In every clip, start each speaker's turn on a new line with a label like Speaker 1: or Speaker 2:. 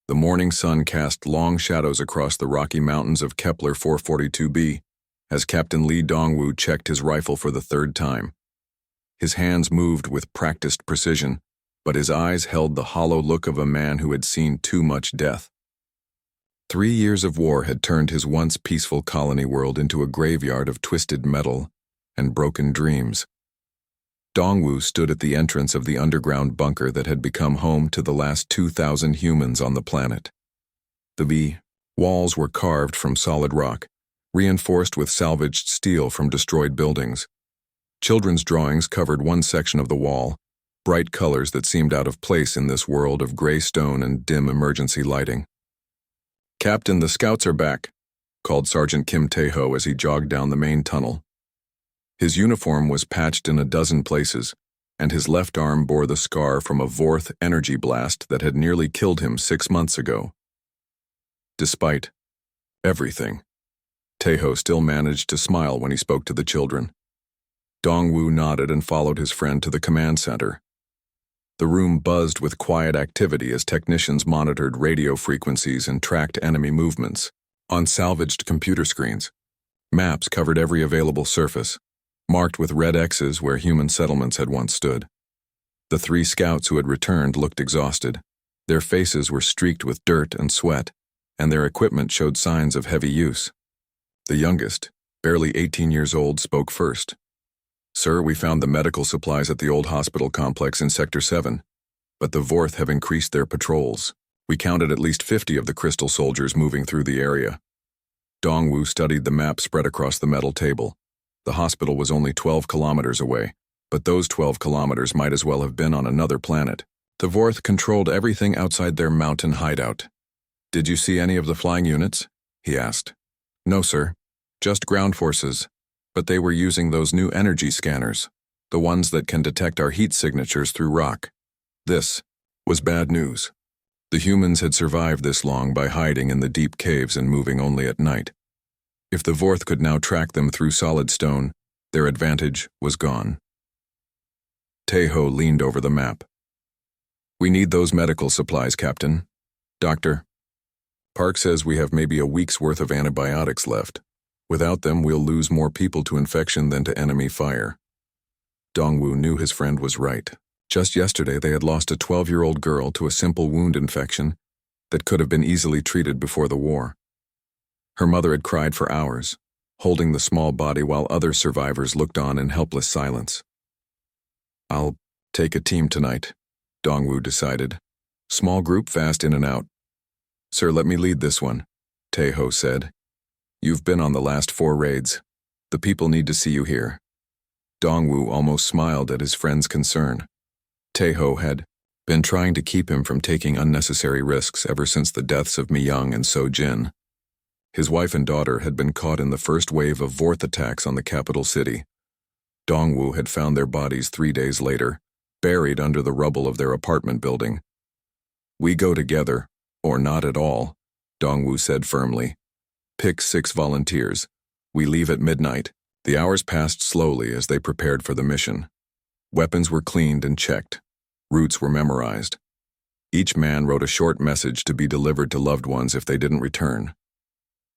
Speaker 1: The morning sun cast long shadows across the rocky mountains of Kepler 442b as Captain Lee Dongwu checked his rifle for the third time. His hands moved with practiced precision, but his eyes held the hollow look of a man who had seen too much death. 3 years of war had turned his once peaceful colony world into a graveyard of twisted metal and broken dreams. Dongwu stood at the entrance of the underground bunker that had become home to the last 2,000 humans on the planet. The walls were carved from solid rock, reinforced with salvaged steel from destroyed buildings. Children's drawings covered one section of the wall, bright colors that seemed out of place in this world of gray stone and dim emergency lighting. "Captain, the scouts are back," called Sergeant Kim Tae-ho as he jogged down the main tunnel. His uniform was patched in a dozen places, and his left arm bore the scar from a Vorth energy blast that had nearly killed him 6 months ago. Despite everything, Tae-ho still managed to smile when he spoke to the children. Dongwu nodded and followed his friend to the command center. The room buzzed with quiet activity as technicians monitored radio frequencies and tracked enemy movements. On salvaged computer screens, maps covered every available surface, marked with red X's where human settlements had once stood. The 3 scouts who had returned looked exhausted. Their faces were streaked with dirt and sweat, and their equipment showed signs of heavy use. The youngest, barely 18 years old, spoke first. "Sir, we found the medical supplies at the old hospital complex in Sector 7, but the Vorth have increased their patrols. We counted at least 50 of the crystal soldiers moving through the area." Dongwu studied the map spread across the metal table. The hospital was only 12 kilometers away, but those 12 kilometers might as well have been on another planet. The Vorth controlled everything outside their mountain hideout. "Did you see any of the flying units?" he asked. "No, sir. Just ground forces, but they were using those new energy scanners, the ones that can detect our heat signatures through rock." This was bad news. The humans had survived this long by hiding in the deep caves and moving only at night. If the Vorth could now track them through solid stone, their advantage was gone. Tae-ho leaned over the map. "We need those medical supplies, Captain. Doctor, Park says we have maybe a week's worth of antibiotics left. Without them, we'll lose more people to infection than to enemy fire." Dongwu knew his friend was right. Just yesterday, they had lost a 12-year-old girl to a simple wound infection that could have been easily treated before the war. Her mother had cried for hours, holding the small body while other survivors looked on in helpless silence. "I'll take a team tonight," Dongwu decided. "Small group, fast in and out." "Sir, let me lead this one," Tae-ho said. "You've been on the last 4 raids. The people need to see you here." Dongwu almost smiled at his friend's concern. Tae-ho had been trying to keep him from taking unnecessary risks ever since the deaths of Mi-young and So-jin. His wife and daughter had been caught in the first wave of Vorth attacks on the capital city. Dongwu had found their bodies 3 days later, buried under the rubble of their apartment building. "We go together, or not at all," Dongwu said firmly. "Pick 6 volunteers. We leave at midnight." The hours passed slowly as they prepared for the mission. Weapons were cleaned and checked. Routes were memorized. Each man wrote a short message to be delivered to loved ones if they didn't return.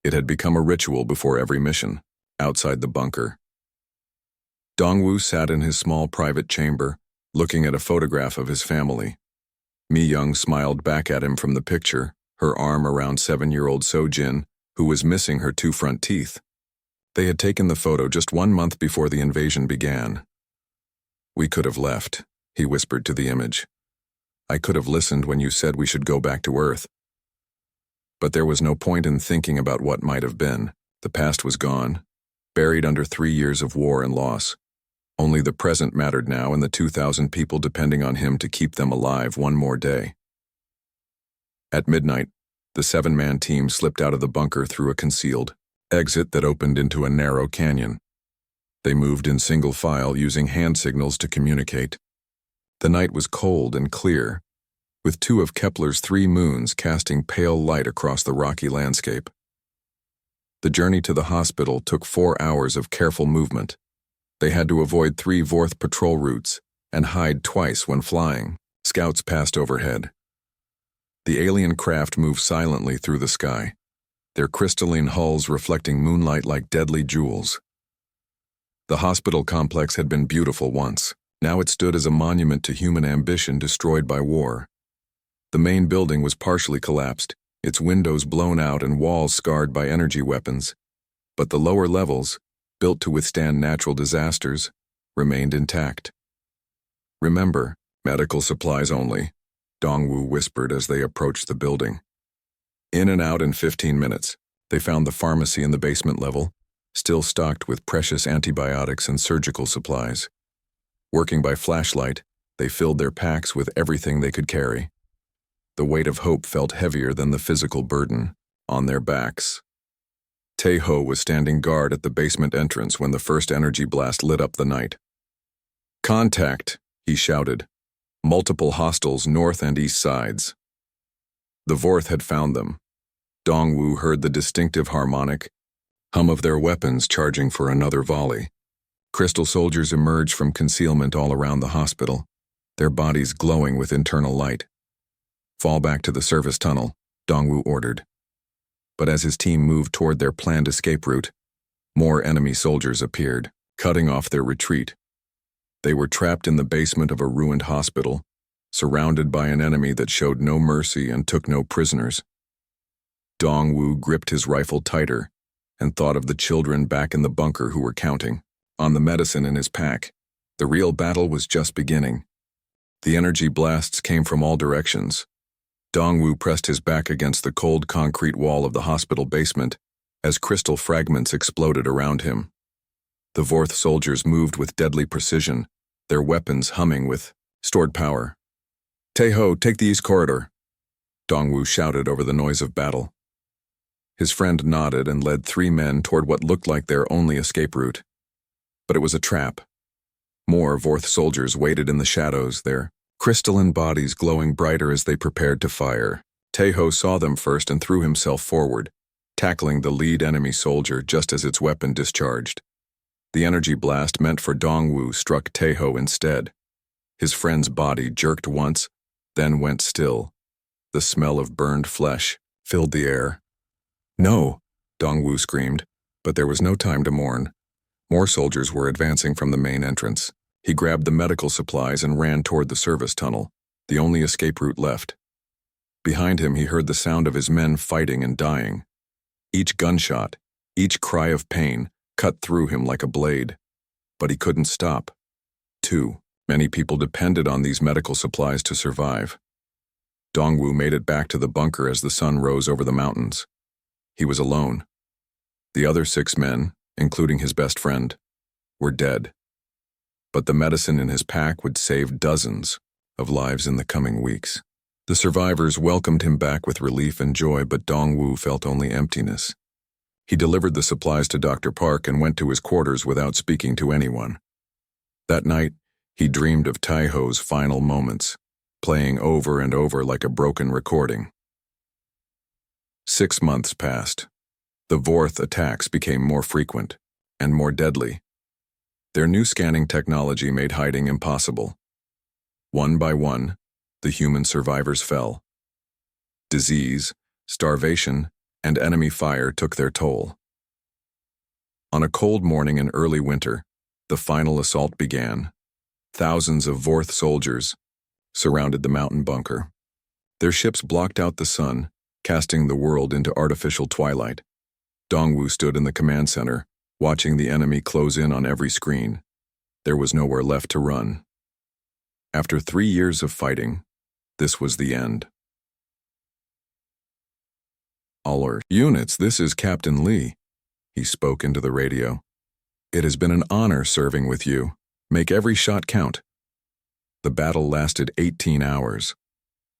Speaker 1: It had become a ritual before every mission, outside the bunker. Dongwu sat in his small private chamber, looking at a photograph of his family. Mi-young smiled back at him from the picture, her arm around 7-year-old So-jin, who was missing her 2 front teeth. They had taken the photo just 1 month before the invasion began. "We could have left," he whispered to the image. "I could have listened when you said we should go back to Earth. But there was no point in thinking about what might have been. The past was gone, buried under 3 years of war and loss. Only the present mattered now and the 2,000 people depending on him to keep them alive 1 more day." At midnight, the 7-man team slipped out of the bunker through a concealed exit that opened into a narrow canyon. They moved in single file using hand signals to communicate. The night was cold and clear, with 2 of Kepler's 3 moons casting pale light across the rocky landscape. The journey to the hospital took 4 hours of careful movement. They had to avoid 3 Vorth patrol routes and hide twice when flying. Scouts passed overhead. The alien craft moved silently through the sky, their crystalline hulls reflecting moonlight like deadly jewels. The hospital complex had been beautiful once. Now it stood as a monument to human ambition destroyed by war. The main building was partially collapsed, its windows blown out and walls scarred by energy weapons. But the lower levels, built to withstand natural disasters, remained intact. "Remember, medical supplies only," Dongwu whispered as they approached the building. In and out in 15 minutes, they found the pharmacy in the basement level, still stocked with precious antibiotics and surgical supplies. Working by flashlight, they filled their packs with everything they could carry. The weight of hope felt heavier than the physical burden on their backs. Tae-ho was standing guard at the basement entrance when the first energy blast lit up the night. "Contact," he shouted. "Multiple hostiles north and east sides." The Vorth had found them. Dongwu heard the distinctive harmonic hum of their weapons charging for another volley. Crystal soldiers emerged from concealment all around the hospital, their bodies glowing with internal light. "Fall back to the service tunnel," Dongwu ordered. But as his team moved toward their planned escape route, more enemy soldiers appeared, cutting off their retreat. They were trapped in the basement of a ruined hospital, surrounded by an enemy that showed no mercy and took no prisoners. Dongwu gripped his rifle tighter and thought of the children back in the bunker who were counting on the medicine in his pack. The real battle was just beginning. The energy blasts came from all directions. Dongwu pressed his back against the cold concrete wall of the hospital basement as crystal fragments exploded around him. The Vorth soldiers moved with deadly precision, their weapons humming with stored power. "Tae-ho, take the east corridor," Dongwu shouted over the noise of battle. His friend nodded and led 3 men toward what looked like their only escape route. But it was a trap. More Vorth soldiers waited in the shadows, their crystalline bodies glowing brighter as they prepared to fire. Tae-ho saw them first and threw himself forward, tackling the lead enemy soldier just as its weapon discharged. The energy blast meant for Dongwu struck Tae-ho instead. His friend's body jerked once, then went still. The smell of burned flesh filled the air. "No!" Dongwu screamed, but there was no time to mourn. More soldiers were advancing from the main entrance. He grabbed the medical supplies and ran toward the service tunnel, the only escape route left. Behind him he heard the sound of his men fighting and dying. Each gunshot, each cry of pain, cut through him like a blade. But he couldn't stop. Too many people depended on these medical supplies to survive. Dongwu made it back to the bunker as the sun rose over the mountains. He was alone. The other 6 men, including his best friend, were dead. But the medicine in his pack would save dozens of lives in the coming weeks. The survivors welcomed him back with relief and joy, but Dongwu felt only emptiness. He delivered the supplies to Dr. Park and went to his quarters without speaking to anyone. That night, he dreamed of Tae-ho's final moments, playing over and over like a broken recording. 6 months passed. The Vorth attacks became more frequent and more deadly. Their new scanning technology made hiding impossible. One by one, the human survivors fell. Disease, starvation, and enemy fire took their toll. On a cold morning in early winter, the final assault began. Thousands of Vorth soldiers surrounded the mountain bunker. Their ships blocked out the sun, casting the world into artificial twilight. Dongwu stood in the command center, watching the enemy close in on every screen. There was nowhere left to run. After 3 years of fighting, this was the end. "All units, this is Captain Lee," he spoke into the radio. "It has been an honor serving with you. Make every shot count." The battle lasted 18 hours.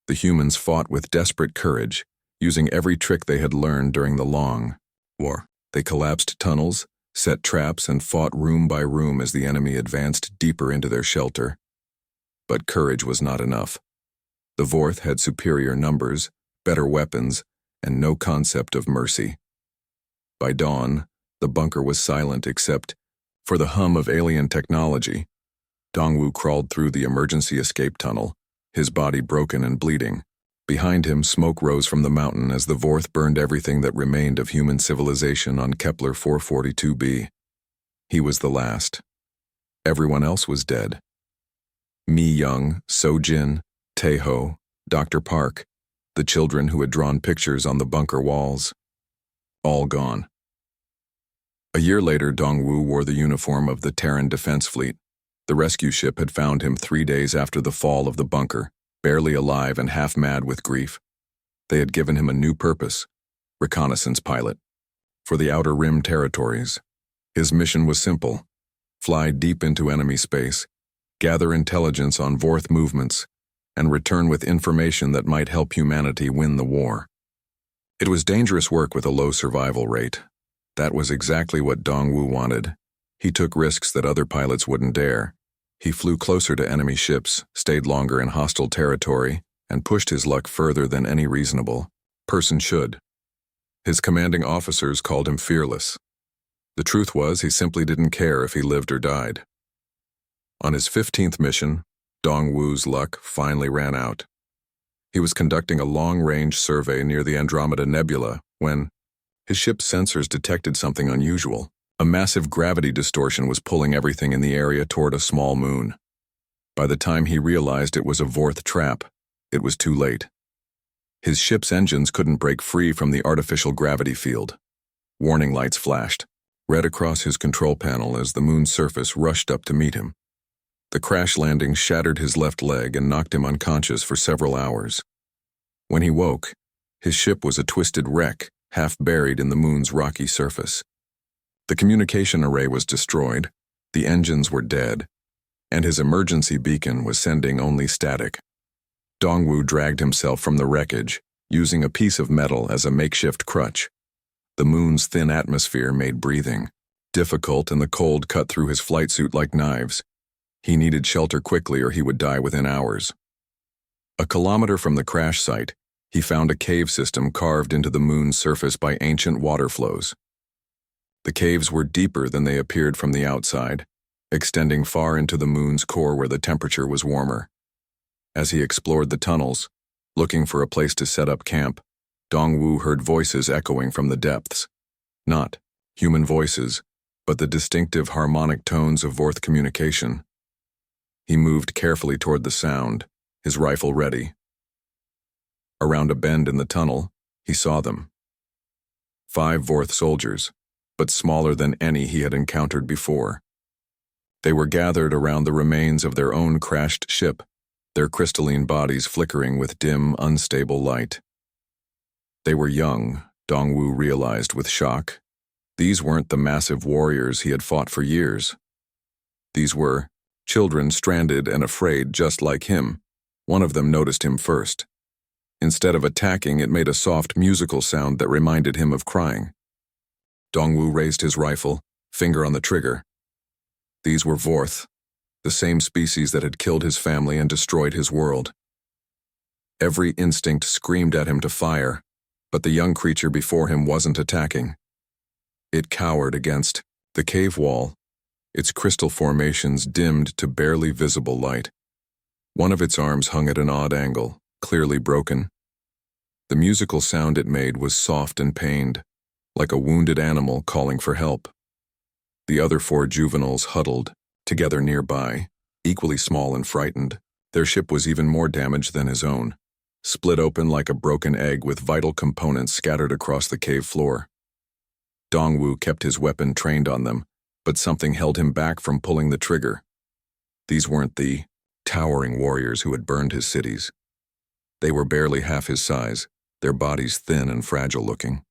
Speaker 1: The humans fought with desperate courage, using every trick they had learned during the long war. They collapsed tunnels, set traps, and fought room by room as the enemy advanced deeper into their shelter. But courage was not enough. The Vorth had superior numbers, better weapons, and no concept of mercy. By dawn, the bunker was silent except for the hum of alien technology. Dongwu crawled through the emergency escape tunnel, his body broken and bleeding, Behind him, smoke rose from the mountain as the Vorth burned everything that remained of human civilization on Kepler 442b. He was the last. Everyone else was dead. Mi Young, So-Jin, Tae-ho, Dr. Park, the children who had drawn pictures on the bunker walls. All gone. A year later, Dong-woo wore the uniform of the Terran Defense Fleet. The rescue ship had found him 3 days after the fall of the bunker, barely alive and half mad with grief. They had given him a new purpose: reconnaissance pilot. For the Outer Rim territories. His mission was simple: fly deep into enemy space, gather intelligence on Vorth movements, and return with information that might help humanity win the war. It was dangerous work with a low survival rate. That was exactly what Dong-woo wanted. He took risks that other pilots wouldn't dare. He flew closer to enemy ships, stayed longer in hostile territory, and pushed his luck further than any reasonable person should. His commanding officers called him fearless. The truth was, he simply didn't care if he lived or died. On his 15th mission, Dong-woo's luck finally ran out. He was conducting a long-range survey near the Andromeda Nebula when his ship's sensors detected something unusual. A massive gravity distortion was pulling everything in the area toward a small moon. By the time he realized it was a Vorth trap, it was too late. His ship's engines couldn't break free from the artificial gravity field. Warning lights flashed, red across his control panel as the moon's surface rushed up to meet him. The crash landing shattered his left leg and knocked him unconscious for several hours. When he woke, his ship was a twisted wreck, half buried in the moon's rocky surface. The communication array was destroyed, the engines were dead, and his emergency beacon was sending only static. Dong-woo dragged himself from the wreckage, using a piece of metal as a makeshift crutch. The moon's thin atmosphere made breathing difficult, and the cold cut through his flight suit like knives. He needed shelter quickly or he would die within hours. A kilometer from the crash site, he found a cave system carved into the moon's surface by ancient water flows. The caves were deeper than they appeared from the outside, extending far into the moon's core where the temperature was warmer. As he explored the tunnels, looking for a place to set up camp, Dong-woo heard voices echoing from the depths. Not human voices, but the distinctive harmonic tones of Vorth communication. He moved carefully toward the sound, his rifle ready. Around a bend in the tunnel, he saw them. 5 Vorth soldiers, but smaller than any he had encountered before. They were gathered around the remains of their own crashed ship, their crystalline bodies flickering with dim, unstable light. They were young, Dong-woo realized with shock. These weren't the massive warriors he had fought for years. These were children stranded and afraid just like him. One of them noticed him first. Instead of attacking, it made a soft musical sound that reminded him of crying. Dong-woo raised his rifle, finger on the trigger. These were Vorth, the same species that had killed his family and destroyed his world. Every instinct screamed at him to fire, but the young creature before him wasn't attacking. It cowered against the cave wall, its crystal formations dimmed to barely visible light. One of its arms hung at an odd angle, clearly broken. The musical sound it made was soft and pained, like a wounded animal calling for help. The other 4 juveniles huddled, together nearby, equally small and frightened. Their ship was even more damaged than his own, split open like a broken egg with vital components scattered across the cave floor. Dong-woo kept his weapon trained on them, but something held him back from pulling the trigger. These weren't the towering warriors who had burned his cities. They were barely half his size, their bodies thin and fragile-looking.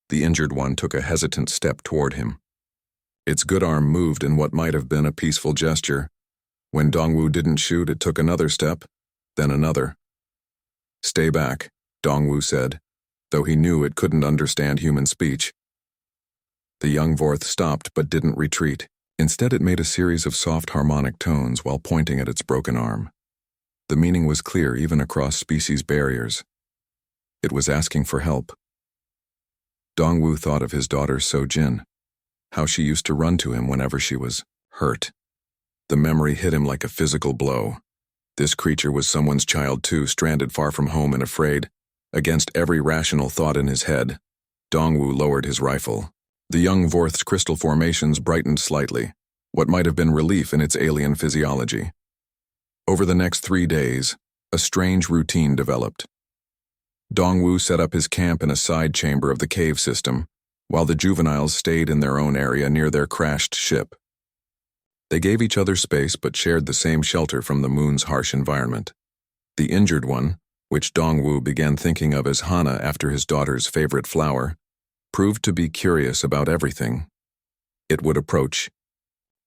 Speaker 1: The injured one took a hesitant step toward him. Its good arm moved in what might have been a peaceful gesture. When Dong-woo didn't shoot, it took another step, then another. "Stay back," Dong-woo said, though he knew it couldn't understand human speech. The young Vorth stopped but didn't retreat. Instead, it made a series of soft harmonic tones while pointing at its broken arm. The meaning was clear even across species barriers. It was asking for help. Dong-woo thought of his daughter So-Jin, how she used to run to him whenever she was hurt. The memory hit him like a physical blow. This creature was someone's child too, stranded far from home and afraid. Against every rational thought in his head, Dongwu lowered his rifle. The young Vorth's crystal formations brightened slightly, what might have been relief in its alien physiology. Over the next 3 days, a strange routine developed. Dongwu set up his camp in a side chamber of the cave system, while the juveniles stayed in their own area near their crashed ship. They gave each other space but shared the same shelter from the moon's harsh environment. The injured one, which Dongwu began thinking of as Hana after his daughter's favorite flower, proved to be curious about everything. It would approach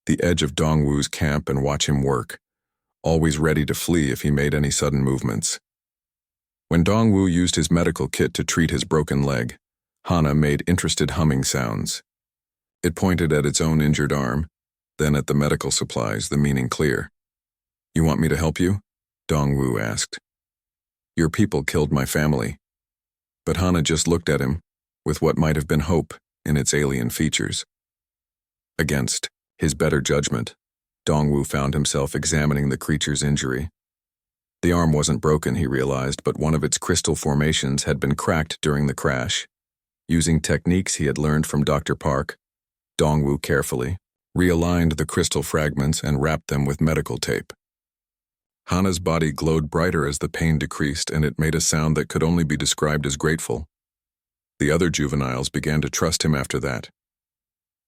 Speaker 1: the edge of Dongwu's camp and watch him work, always ready to flee if he made any sudden movements. When Dongwu used his medical kit to treat his broken leg, Hana made interested humming sounds. It pointed at its own injured arm, then at the medical supplies, the meaning clear. "You want me to help you?" Dongwu asked. "Your people killed my family." But Hana just looked at him, with what might have been hope in its alien features. Against his better judgment, Dongwu found himself examining the creature's injury. The arm wasn't broken, he realized, but one of its crystal formations had been cracked during the crash. Using techniques he had learned from Dr. Park, Dongwu carefully realigned the crystal fragments and wrapped them with medical tape. Hana's body glowed brighter as the pain decreased, and it made a sound that could only be described as grateful. The other juveniles began to trust him after that.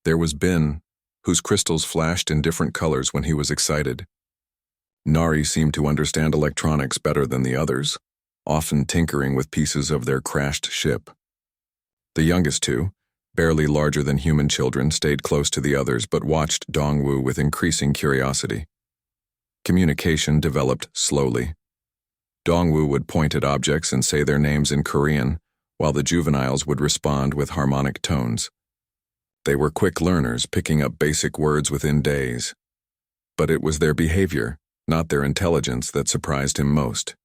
Speaker 1: There was Bin, whose crystals flashed in different colors when he was excited. Nari seemed to understand electronics better than the others, often tinkering with pieces of their crashed ship. The youngest two, barely larger than human children, stayed close to the others but watched Dongwu with increasing curiosity. Communication developed slowly. Dongwu would point at objects and say their names in Korean, while the juveniles would respond with harmonic tones. They were quick learners, picking up basic words within days. But it was their behavior, not their intelligence, that surprised him most.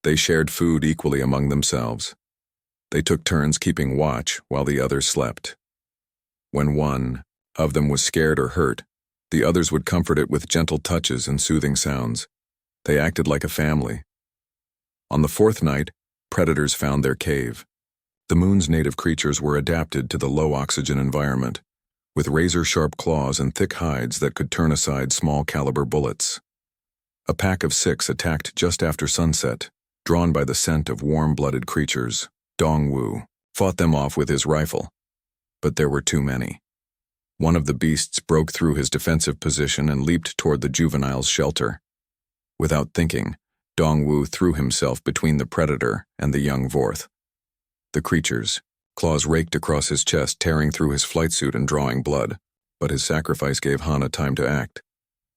Speaker 1: They shared food equally among themselves. They took turns keeping watch while the others slept. When one of them was scared or hurt, the others would comfort it with gentle touches and soothing sounds. They acted like a family. On the 4th night, predators found their cave. The moon's native creatures were adapted to the low-oxygen environment, with razor-sharp claws and thick hides that could turn aside small-caliber bullets. A pack of 6 attacked just after sunset, drawn by the scent of warm-blooded creatures. Dongwu fought them off with his rifle, but there were too many. One of the beasts broke through his defensive position and leaped toward the juvenile's shelter. Without thinking, Dongwu threw himself between the predator and the young Vorth. The creature's claws raked across his chest, tearing through his flight suit and drawing blood, but his sacrifice gave Hana time to act.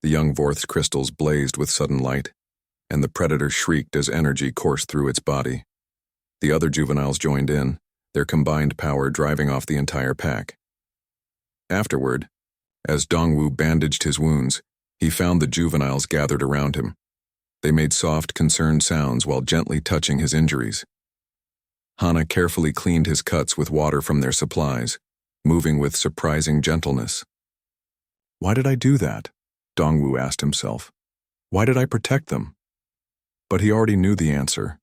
Speaker 1: The young Vorth's crystals blazed with sudden light, and the predator shrieked as energy coursed through its body. The other juveniles joined in, their combined power driving off the entire pack. Afterward, as Dongwu bandaged his wounds, he found the juveniles gathered around him. They made soft, concerned sounds while gently touching his injuries. Hana carefully cleaned his cuts with water from their supplies, moving with surprising gentleness. "Why did I do that?" Dongwu asked himself. "Why did I protect them?" But he already knew the answer.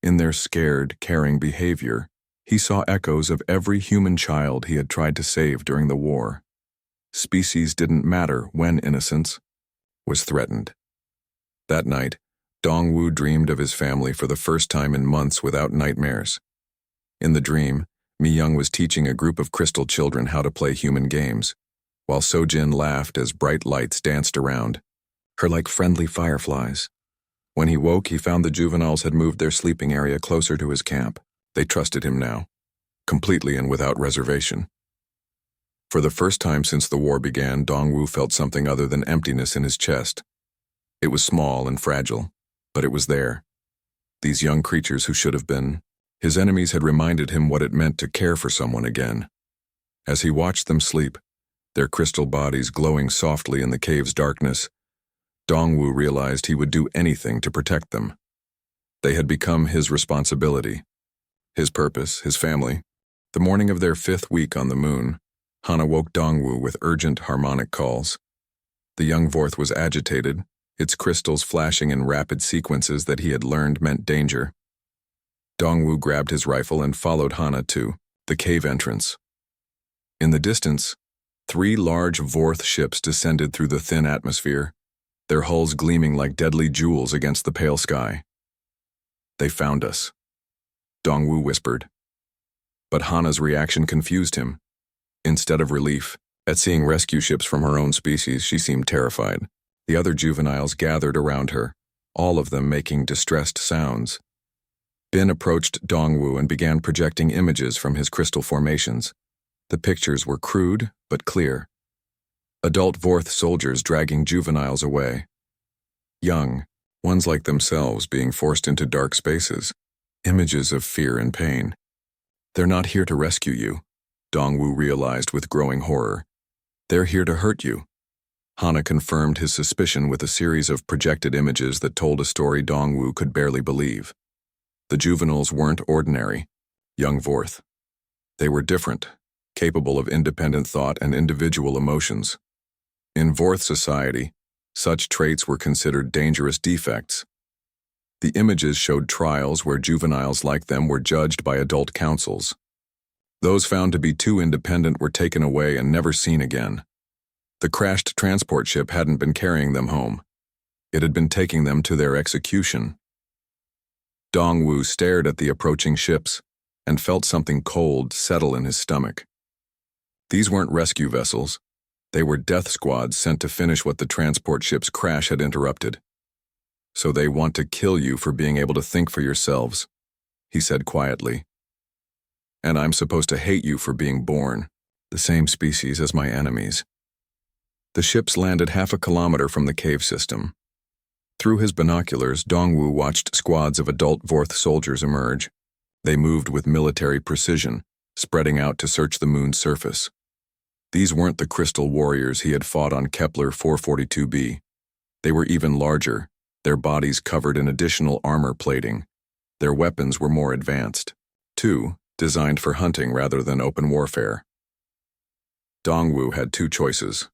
Speaker 1: In their scared, caring behavior, he saw echoes of every human child he had tried to save during the war. Species didn't matter when innocence was threatened. That night, Dongwu dreamed of his family for the first time in months without nightmares. In the dream, Mi-young was teaching a group of crystal children how to play human games, while Sojin laughed as bright lights danced around her like friendly fireflies. When he woke, he found the juveniles had moved their sleeping area closer to his camp. They trusted him now, completely and without reservation. For the first time since the war began, Dongwu felt something other than emptiness in his chest. It was small and fragile, but it was there. These young creatures who should have been his enemies had reminded him what it meant to care for someone again. As he watched them sleep, their crystal bodies glowing softly in the cave's darkness, Dongwu realized he would do anything to protect them. They had become his responsibility, his purpose, his family. The morning of their 5th week on the moon, Hana woke Dongwu with urgent harmonic calls. The young Vorth was agitated, its crystals flashing in rapid sequences that he had learned meant danger. Dongwu grabbed his rifle and followed Hana to the cave entrance. In the distance, 3 large Vorth ships descended through the thin atmosphere, their hulls gleaming like deadly jewels against the pale sky. "They found us," Dongwu whispered. But Hana's reaction confused him. Instead of relief at seeing rescue ships from her own species, she seemed terrified. The other juveniles gathered around her, all of them making distressed sounds. Bin approached Dongwu and began projecting images from his crystal formations. The pictures were crude but clear. Adult Vorth soldiers dragging juveniles away. Young, ones like themselves being forced into dark spaces. Images of fear and pain. "They're not here to rescue you," Dongwu realized with growing horror. "They're here to hurt you." Hana confirmed his suspicion with a series of projected images that told a story Dongwu could barely believe. The juveniles weren't ordinary, young Vorth. They were different, capable of independent thought and individual emotions. In Vorth society, such traits were considered dangerous defects. The images showed trials where juveniles like them were judged by adult councils. Those found to be too independent were taken away and never seen again. The crashed transport ship hadn't been carrying them home. It had been taking them to their execution. Dongwu stared at the approaching ships and felt something cold settle in his stomach. These weren't rescue vessels. They were death squads sent to finish what the transport ship's crash had interrupted. "So they want to kill you for being able to think for yourselves," he said quietly. "And I'm supposed to hate you for being born, the same species as my enemies." The ships landed half a kilometer from the cave system. Through his binoculars, Dongwu watched squads of adult Vorth soldiers emerge. They moved with military precision, spreading out to search the moon's surface. These weren't the crystal warriors he had fought on Kepler 442b. They were even larger, their bodies covered in additional armor plating. Their weapons were more advanced, too, designed for hunting rather than open warfare. Dongwu had 2 choices.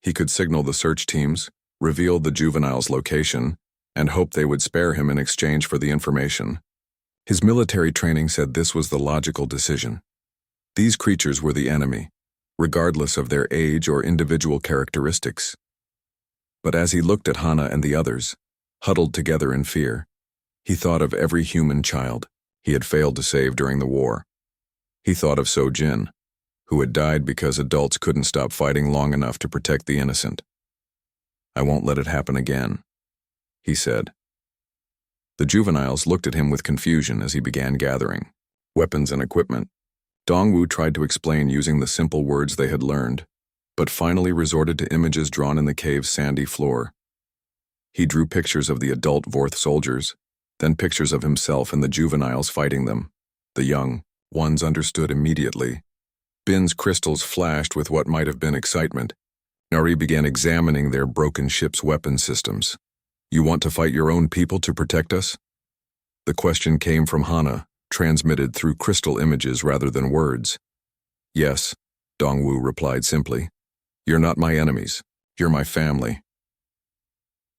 Speaker 1: He could signal the search teams, reveal the juvenile's location, and hope they would spare him in exchange for the information. His military training said this was the logical decision. These creatures were the enemy, regardless of their age or individual characteristics. But as he looked at Hana and the others, huddled together in fear, he thought of every human child he had failed to save during the war. He thought of So-Jin, who had died because adults couldn't stop fighting long enough to protect the innocent. "I won't let it happen again," he said. The juveniles looked at him with confusion as he began gathering weapons and equipment. Dongwu tried to explain using the simple words they had learned, but finally resorted to images drawn in the cave's sandy floor. He drew pictures of the adult Vorth soldiers, then pictures of himself and the juveniles fighting them. The young ones understood immediately. Bin's crystals flashed with what might have been excitement. Nari began examining their broken ship's weapon systems. "You want to fight your own people to protect us?" The question came from Hana, transmitted through crystal images rather than words. "Yes," Dongwu replied simply. "You're not my enemies. You're my family."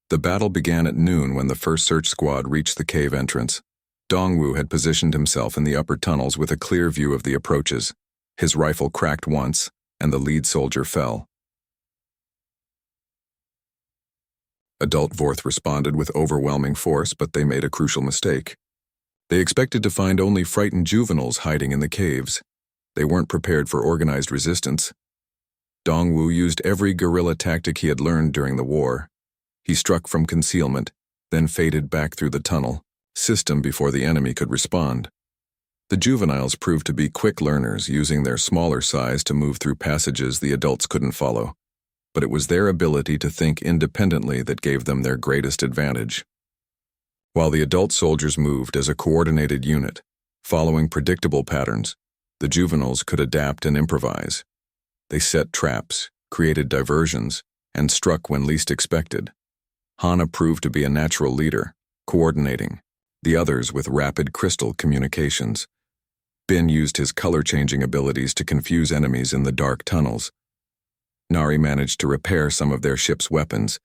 Speaker 1: The battle began at noon when the first search squad reached the cave entrance. Dongwu had positioned himself in the upper tunnels with a clear view of the approaches. His rifle cracked once, and the lead soldier fell. Adult Vorth responded with overwhelming force, but they made a crucial mistake. They expected to find only frightened juveniles hiding in the caves. They weren't prepared for organized resistance. Dongwu used every guerrilla tactic he had learned during the war. He struck from concealment, then faded back through the tunnel system before the enemy could respond. The juveniles proved to be quick learners, using their smaller size to move through passages the adults couldn't follow. But it was their ability to think independently that gave them their greatest advantage. While the adult soldiers moved as a coordinated unit, following predictable patterns, the juveniles could adapt and improvise. They set traps, created diversions, and struck when least expected. Hana proved to be a natural leader, coordinating, the others with rapid crystal communications. Bin used his color-changing abilities to confuse enemies in the dark tunnels. Nari managed to repair some of their ship's weapons,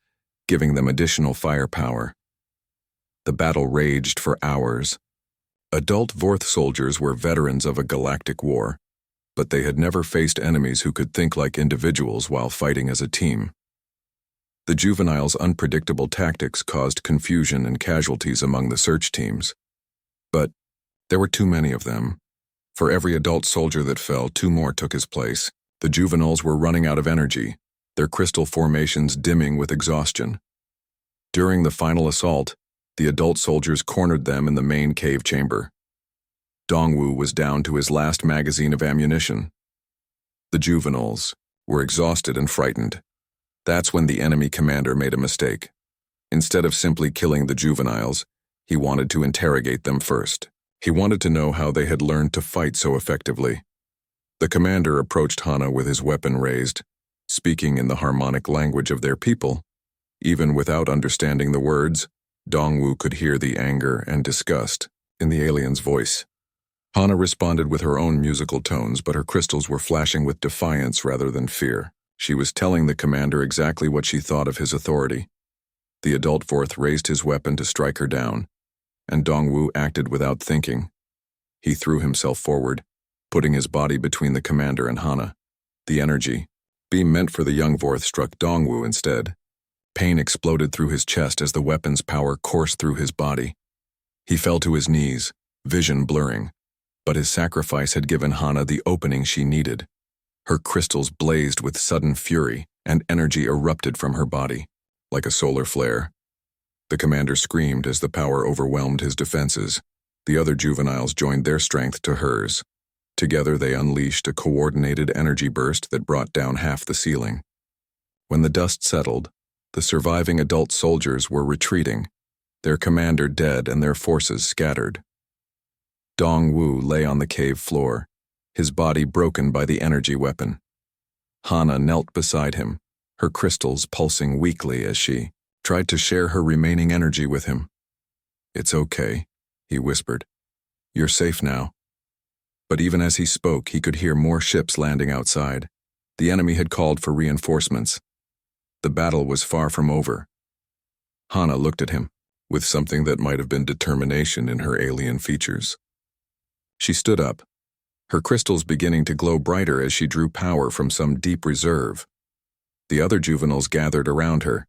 Speaker 1: giving them additional firepower. The battle raged for hours. Adult Vorth soldiers were veterans of a galactic war, but they had never faced enemies who could think like individuals while fighting as a team. The juveniles' unpredictable tactics caused confusion and casualties among the search teams. But there were too many of them. For every adult soldier that fell, 2 more took his place. The juveniles were running out of energy, their crystal formations dimming with exhaustion. During the final assault, the adult soldiers cornered them in the main cave chamber. Dongwu was down to his last magazine of ammunition. The juveniles were exhausted and frightened. That's when the enemy commander made a mistake. Instead of simply killing the juveniles, he wanted to interrogate them first. He wanted to know how they had learned to fight so effectively. The commander approached Hana with his weapon raised, speaking in the harmonic language of their people. Even without understanding the words, Dongwu could hear the anger and disgust in the alien's voice. Hana responded with her own musical tones, but her crystals were flashing with defiance rather than fear. She was telling the commander exactly what she thought of his authority. The adult Vorth raised his weapon to strike her down, and Dongwu acted without thinking. He threw himself forward, putting his body between the commander and Hana. The energy beam meant for the young Vorth struck Dongwu instead. Pain exploded through his chest as the weapon's power coursed through his body. He fell to his knees, vision blurring, but his sacrifice had given Hana the opening she needed. Her crystals blazed with sudden fury, and energy erupted from her body, like a solar flare. The commander screamed as the power overwhelmed his defenses. The other juveniles joined their strength to hers. Together they unleashed a coordinated energy burst that brought down half the ceiling. When the dust settled, the surviving adult soldiers were retreating, their commander dead and their forces scattered. Dongwu lay on the cave floor, his body broken by the energy weapon. Hana knelt beside him, her crystals pulsing weakly as she tried to share her remaining energy with him. "It's okay," he whispered. "You're safe now." But even as he spoke, he could hear more ships landing outside. The enemy had called for reinforcements. The battle was far from over. Hana looked at him, with something that might have been determination in her alien features. She stood up, her crystals beginning to glow brighter as she drew power from some deep reserve. The other juveniles gathered around her,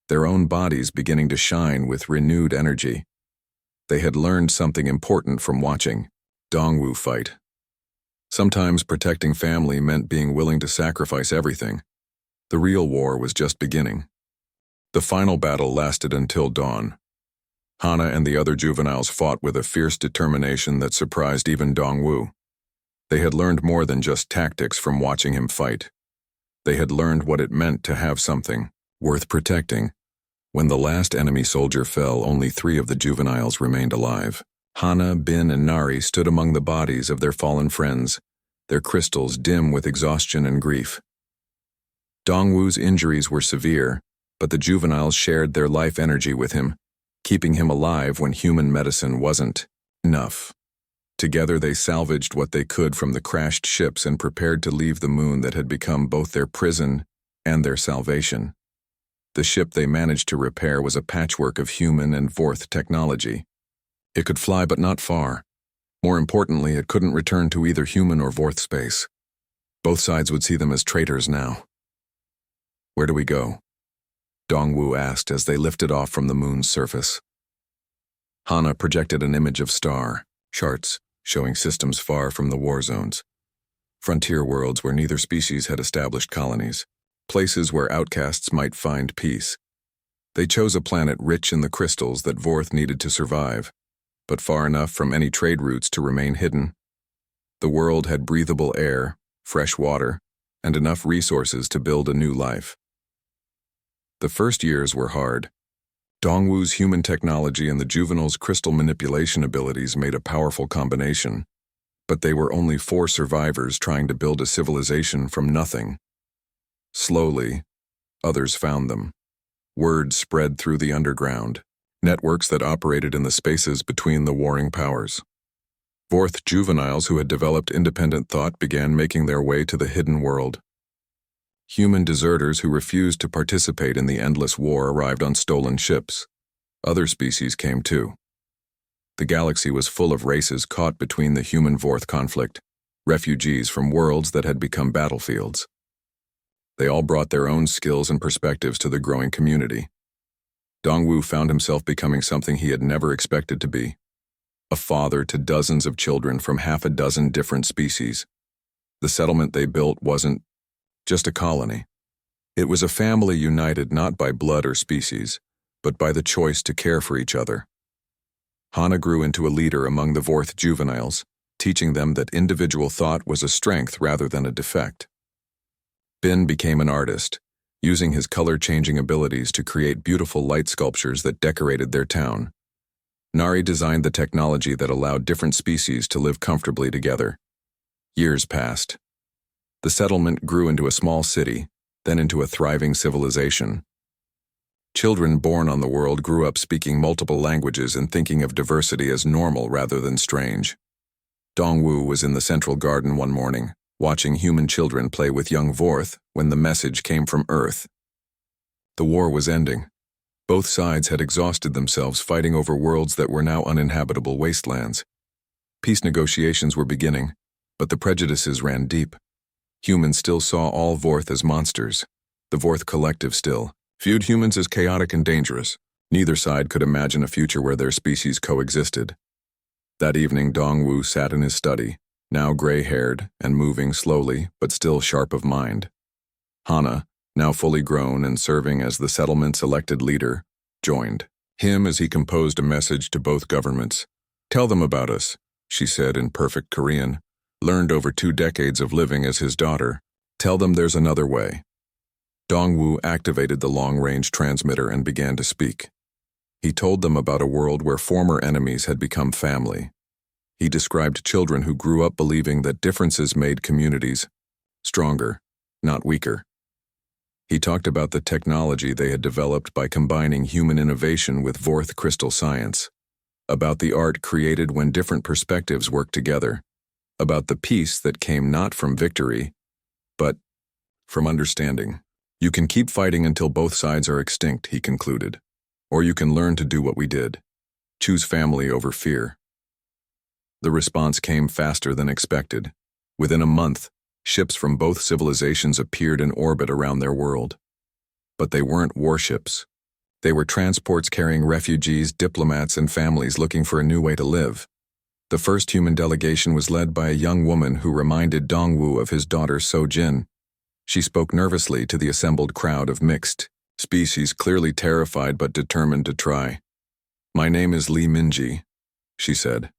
Speaker 1: their own bodies beginning to shine with renewed energy. They had learned something important from watching Dongwu fight. Sometimes protecting family meant being willing to sacrifice everything. The real war was just beginning. The final battle lasted until dawn. Hana and the other juveniles fought with a fierce determination that surprised even Dongwu. They had learned more than just tactics from watching him fight. They had learned what it meant to have something worth protecting. When the last enemy soldier fell, only 3 of the juveniles remained alive. Hana, Bin, and Nari stood among the bodies of their fallen friends, their crystals dim with exhaustion and grief. Dongwu's injuries were severe, but the juveniles shared their life energy with him, keeping him alive when human medicine wasn't enough. Together they salvaged what they could from the crashed ships and prepared to leave the moon that had become both their prison and their salvation. The ship they managed to repair was a patchwork of human and Vorth technology. It could fly but not far. More importantly, it couldn't return to either human or Vorth space. Both sides would see them as traitors now. "Where do we go?" Dongwu asked as they lifted off from the moon's surface. Hana projected an image of star charts showing systems far from the war zones. Frontier worlds where neither species had established colonies. Places where outcasts might find peace. They chose a planet rich in the crystals that Vorth needed to survive, but far enough from any trade routes to remain hidden. The world had breathable air, fresh water, and enough resources to build a new life. The first years were hard. Dongwu's human technology and the juvenile's crystal manipulation abilities made a powerful combination, but they were only 4 survivors trying to build a civilization from nothing. Slowly, others found them. Word spread through the underground, networks that operated in the spaces between the warring powers. Vorth juveniles who had developed independent thought began making their way to the hidden world. Human deserters who refused to participate in the endless war arrived on stolen ships. Other species came too. The galaxy was full of races caught between the human-Vorth conflict, refugees from worlds that had become battlefields. They all brought their own skills and perspectives to the growing community. Dongwu found himself becoming something he had never expected to be. A father to dozens of children from half a dozen different species. The settlement they built wasn't just a colony. It was a family united not by blood or species, but by the choice to care for each other. Hana grew into a leader among the Vorth juveniles, teaching them that individual thought was a strength rather than a defect. Bin became an artist, using his color-changing abilities to create beautiful light sculptures that decorated their town. Nari designed the technology that allowed different species to live comfortably together. Years passed. The settlement grew into a small city, then into a thriving civilization. Children born on the world grew up speaking multiple languages and thinking of diversity as normal rather than strange. Dongwu was in the central garden one morning, watching human children play with young Vorth when the message came from Earth. The war was ending. Both sides had exhausted themselves fighting over worlds that were now uninhabitable wastelands. Peace negotiations were beginning, but the prejudices ran deep. Humans still saw all Vorth as monsters. The Vorth collective still viewed humans as chaotic and dangerous. Neither side could imagine a future where their species coexisted. That evening, Dongwu sat in his study, now gray-haired and moving slowly but still sharp of mind. Hana, now fully grown and serving as the settlement's elected leader, joined him as he composed a message to both governments. "Tell them about us," she said in perfect Korean, learned over 2 decades of living as his daughter. "Tell them there's another way." Dongwu activated the long-range transmitter and began to speak. He told them about a world where former enemies had become family. He described children who grew up believing that differences made communities stronger, not weaker. He talked about the technology they had developed by combining human innovation with Vorth crystal science, about the art created when different perspectives worked together, about the peace that came not from victory, but from understanding. "You can keep fighting until both sides are extinct," he concluded. "Or you can learn to do what we did. Choose family over fear." The response came faster than expected. Within a month, ships from both civilizations appeared in orbit around their world. But they weren't warships. They were transports carrying refugees, diplomats, and families looking for a new way to live. The first human delegation was led by a young woman who reminded Dongwu of his daughter So-jin. She spoke nervously to the assembled crowd of mixed species, clearly terrified but determined to try. "My name is Lee Minji," she said.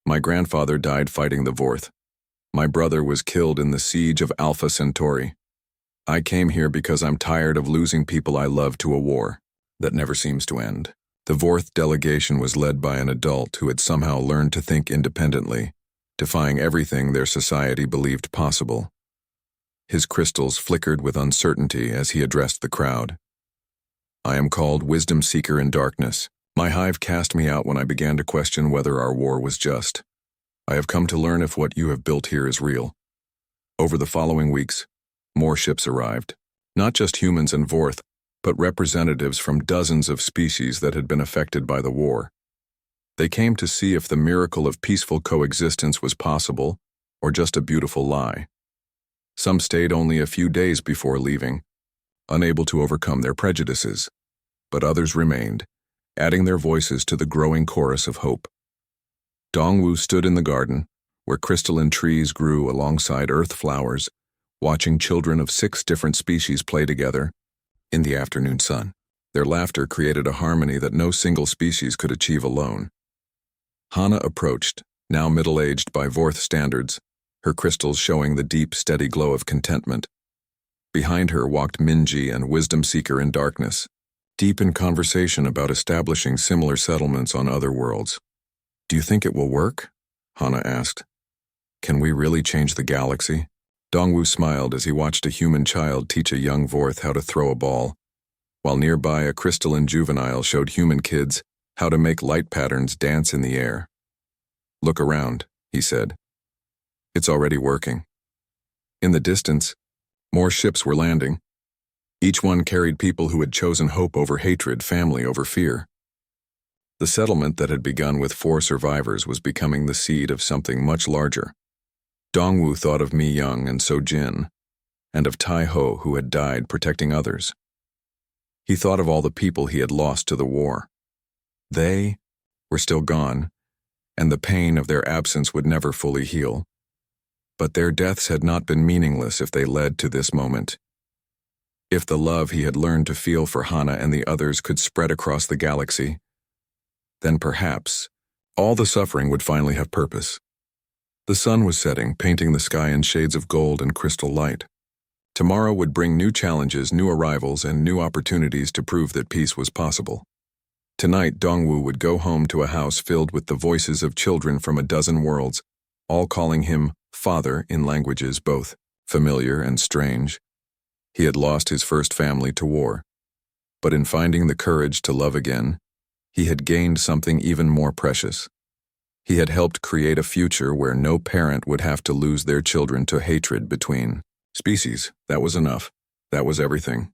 Speaker 1: "My grandfather died fighting the Vorth. My brother was killed in the siege of Alpha Centauri. I came here because I'm tired of losing people I love to a war that never seems to end." The Vorth delegation was led by an adult who had somehow learned to think independently, defying everything their society believed possible. His crystals flickered with uncertainty as he addressed the crowd. "I am called Wisdom Seeker in Darkness. My hive cast me out when I began to question whether our war was just. I have come to learn if what you have built here is real." Over the following weeks, more ships arrived. Not just humans and Vorth, but representatives from dozens of species that had been affected by the war. They came to see if the miracle of peaceful coexistence was possible, or just a beautiful lie. Some stayed only a few days before leaving, unable to overcome their prejudices, but others remained, adding their voices to the growing chorus of hope. Dongwu stood in the garden, where crystalline trees grew alongside earth flowers, watching children of 6 different species play together in the afternoon sun. Their laughter created a harmony that no single species could achieve alone. Hana approached, now middle-aged by Vorth standards, her crystals showing the deep, steady glow of contentment. Behind her walked Minji and Wisdom Seeker in Darkness, deep in conversation about establishing similar settlements on other worlds. "Do you think it will work?" Hana asked. "Can we really change the galaxy?" Dongwu smiled as he watched a human child teach a young Vorth how to throw a ball, while nearby a crystalline juvenile showed human kids how to make light patterns dance in the air. "Look around," he said. "It's already working." In the distance, More ships were landing. Each one carried people who had chosen hope over hatred, family over fear. The settlement that had begun with 4 survivors was becoming the seed of something much larger. Dongwu thought of Mi Young and So Jin, and of Tai Ho who had died protecting others. He thought of all the people he had lost to the war. They were still gone, and the pain of their absence would never fully heal. But their deaths had not been meaningless if they led to this moment. If the love he had learned to feel for Hana and the others could spread across the galaxy, then perhaps all the suffering would finally have purpose. The sun was setting, painting the sky in shades of gold and crystal light. Tomorrow would bring new challenges, new arrivals, and new opportunities to prove that peace was possible. Tonight, Dongwu would go home to a house filled with the voices of children from a dozen worlds, all calling him father in languages both familiar and strange. He had lost his first family to war, but in finding the courage to love again, he had gained something even more precious. He had helped create a future where no parent would have to lose their children to hatred between species. That was enough. That was everything.